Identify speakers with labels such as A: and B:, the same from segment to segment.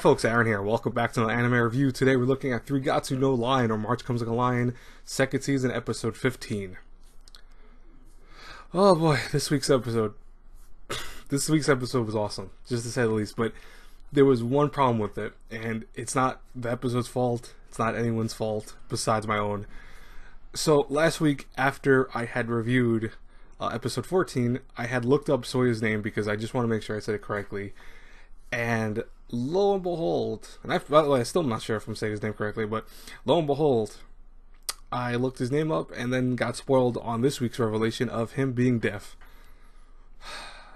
A: folks, Aaron here. Welcome back to the anime review. Today we're looking at Three Gatsu no Lion, or March Comes Like a Lion, second season, episode 15. Oh boy, this week's episode was awesome, just to say the least, but there was one problem with it, and it's not the episode's fault, it's not anyone's fault besides my own. So last week, after I had reviewed episode 14, I had looked up Soya's name because I just want to make sure I said it correctly. And lo and behold, and by the way, I'm still not sure if I'm saying his name correctly, but lo and behold, I looked his name up and then got spoiled on this week's revelation of him being deaf.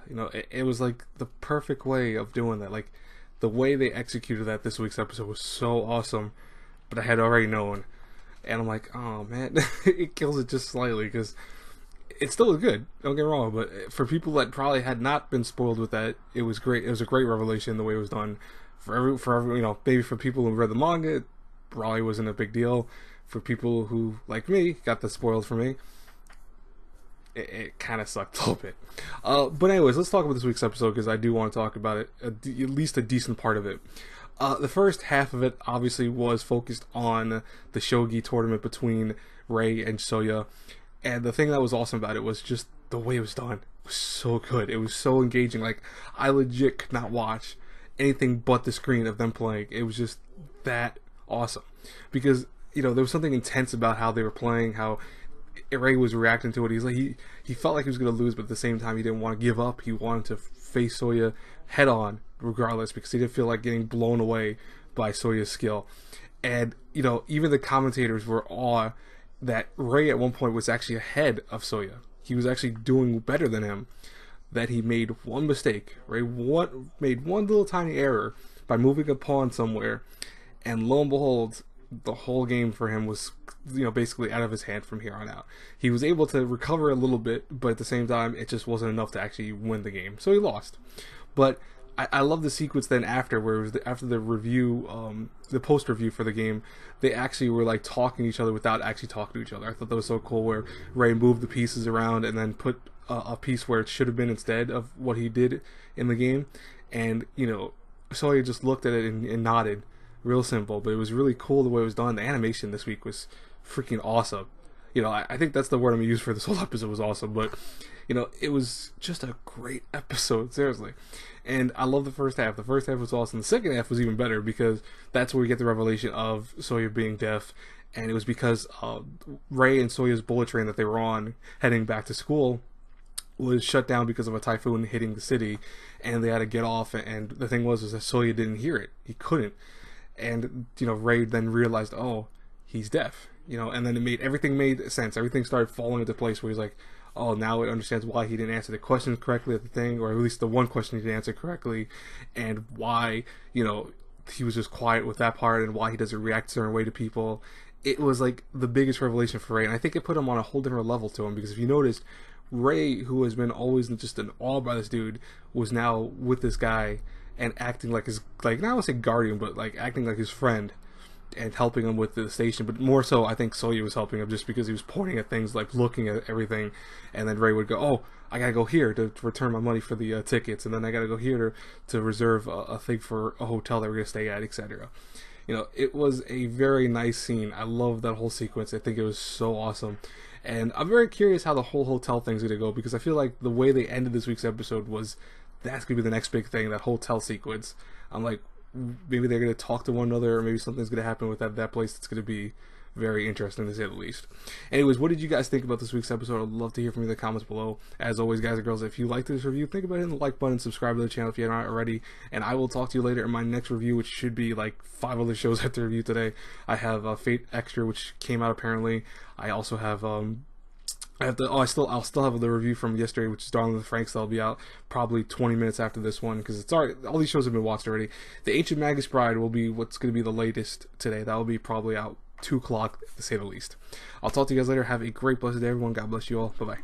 A: You know, it was like the perfect way of doing that. Like, the way they executed that this week's episode was so awesome, but I had already known. And I'm like, oh man, it kills it just slightly, because it still was good, don't get me wrong, but for people that probably had not been spoiled with that, it was great. It was a great revelation the way it was done. For every, you know, maybe for people who read the manga, it probably wasn't a big deal. For people who, like me, got that spoiled for me, it kind of sucked a little bit. But anyways, let's talk about this week's episode, because I do want to talk about it, at least a decent part of it. The first half of it obviously was focused on the Shogi tournament between Rei and Soya. And the thing that was awesome about it was just the way it was done. It was so good. It was so engaging. Like, I legit could not watch anything but the screen of them playing. It was just that awesome. Because, you know, there was something intense about how they were playing, how Rei was reacting to it. He's like, he felt like he was going to lose, but at the same time, he didn't want to give up. He wanted to face Soya head on, regardless, because he didn't feel like getting blown away by Soya's skill. And, you know, even the commentators were awed that Rei at one point was actually ahead of Soya. He was actually doing better than him. That he made one mistake. Rei made one little tiny error by moving a pawn somewhere, and lo and behold, the whole game for him was, you know, basically out of his hand from here on out. He was able to recover a little bit, but at the same time, it just wasn't enough to actually win the game. So he lost. But I love the sequence then after, where it was after the review, the post review for the game, they actually were like talking to each other without actually talking to each other. I thought that was so cool, where Rei moved the pieces around and then put a piece where it should have been instead of what he did in the game. And, you know, Soya just looked at it and nodded. Real simple, but it was really cool the way it was done. The animation this week was freaking awesome. You know, I think that's the word I'm going to use for this whole episode, was awesome. But, you know, it was just a great episode, seriously. And I love the first half. The first half was awesome. The second half was even better, because that's where we get the revelation of Soya being deaf. And it was because Rei and Soya's bullet train that they were on heading back to school was shut down because of a typhoon hitting the city. And they had to get off. And the thing was that Soya didn't hear it. He couldn't. And, you know, Rei then realized, oh, he's deaf. You know, and then everything made sense. Everything started falling into place, where he's like, oh, now it understands why he didn't answer the questions correctly at the thing, or at least the one question he didn't answer correctly, and why, you know, he was just quiet with that part, and why he doesn't react a certain way to people. It was like the biggest revelation for Rei, and I think it put him on a whole different level to him, because if you noticed, Rei, who has been always just in awe by this dude, was now with this guy and acting like his, like, not I would say guardian, but like acting like his friend, and helping him with the station. But more so, I think Soya was helping him, just because he was pointing at things, like looking at everything, and then Rei would go, oh, I gotta go here to return my money for the tickets, and then I gotta go here to reserve a thing for a hotel that we're gonna stay at, etc. You know, it was a very nice scene. I love that whole sequence. I think it was so awesome. And I'm very curious how the whole hotel thing's gonna go, because I feel like the way they ended this week's episode was, that's gonna be the next big thing, that hotel sequence. I'm like, maybe they're going to talk to one another, or maybe something's going to happen with that place that's going to be very interesting, to say the least. Anyways, what did you guys think about this week's episode? I'd love to hear from you in the comments below. As always, guys and girls, if you liked this review, think about hitting the like button, subscribe to the channel if you're not already, and I will talk to you later in my next review, which should be like 5 other shows I have to review today. I have Fate Extra, which came out apparently. I also have I'll still have the review from yesterday, which is Darling with Franks. That'll be out probably 20 minutes after this one, because it's already, all these shows have been watched already. The Ancient Magus Bride will be what's going to be the latest today. That will be probably out 2 o'clock, to say the least. I'll talk to you guys later. Have a great blessed day, everyone. God bless you all. Bye bye.